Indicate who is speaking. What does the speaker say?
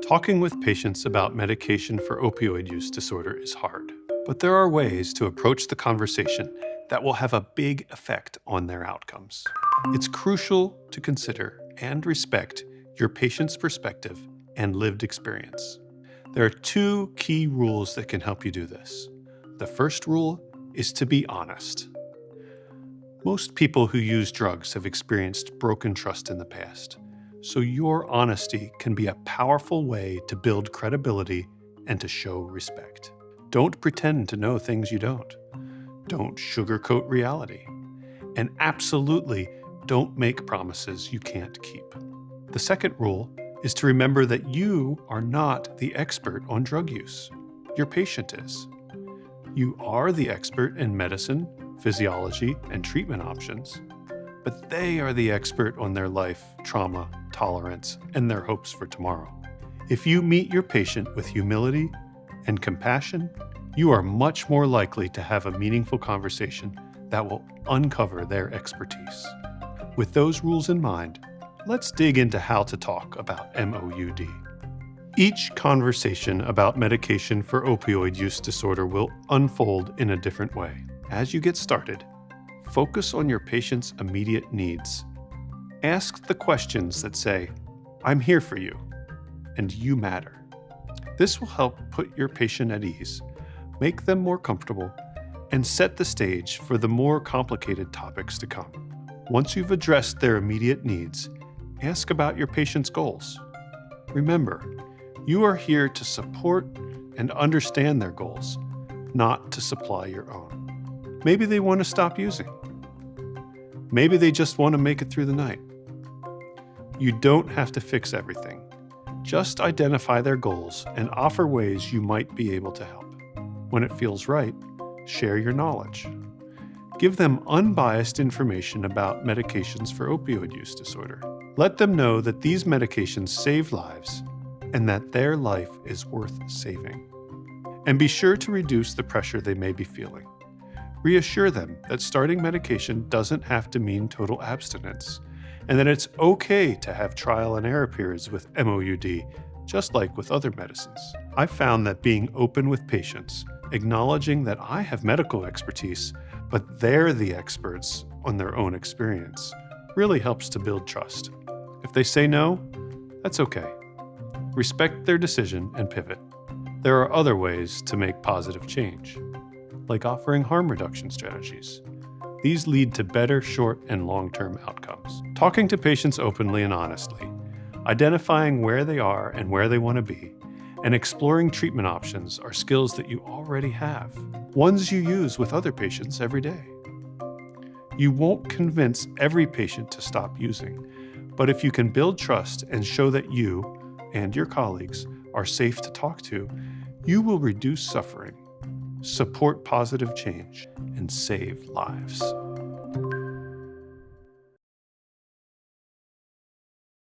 Speaker 1: Talking with patients about medication for opioid use disorder is hard, but there are ways to approach the conversation that will have a big effect on their outcomes. It's crucial to consider and respect your patient's perspective and lived experience. There are two key rules that can help you do this. The first rule is to be honest. Most people who use drugs have experienced broken trust in the past, so your honesty can be a powerful way to build credibility and to show respect. Don't pretend to know things you don't. Don't sugarcoat reality. And absolutely don't make promises you can't keep. The second rule is to remember that you are not the expert on drug use. Your patient is. You are the expert in medicine, physiology, and treatment options, but they are the expert on their life, trauma, tolerance, and their hopes for tomorrow. If you meet your patient with humility and compassion, you are much more likely to have a meaningful conversation that will uncover their expertise. With those rules in mind, let's dig into how to talk about MOUD. Each conversation about medication for opioid use disorder will unfold in a different way. As you get started, focus on your patient's immediate needs. Ask the questions that say, "I'm here for you," and "you matter." This will help put your patient at ease, make them more comfortable, and set the stage for the more complicated topics to come. Once you've addressed their immediate needs, ask about your patient's goals. Remember, you are here to support and understand their goals, not to supply your own. Maybe they want to stop using. Maybe they just want to make it through the night. You don't have to fix everything. Just identify their goals and offer ways you might be able to help. When it feels right, share your knowledge. Give them unbiased information about medications for opioid use disorder. Let them know that these medications save lives and that their life is worth saving. And be sure to reduce the pressure they may be feeling. Reassure them that starting medication doesn't have to mean total abstinence, and that it's okay to have trial and error periods with MOUD, just like with other medicines. I've found that being open with patients, acknowledging that I have medical expertise, but they're the experts on their own experience, really helps to build trust. If they say no, that's okay. Respect their decision and pivot. There are other ways to make positive change, like offering harm reduction strategies. These lead to better short and long-term outcomes. Talking to patients openly and honestly, identifying where they are and where they want to be, and exploring treatment options are skills that you already have, ones you use with other patients every day. You won't convince every patient to stop using, but if you can build trust and show that you and your colleagues are safe to talk to, you will reduce suffering, support positive change, and save lives.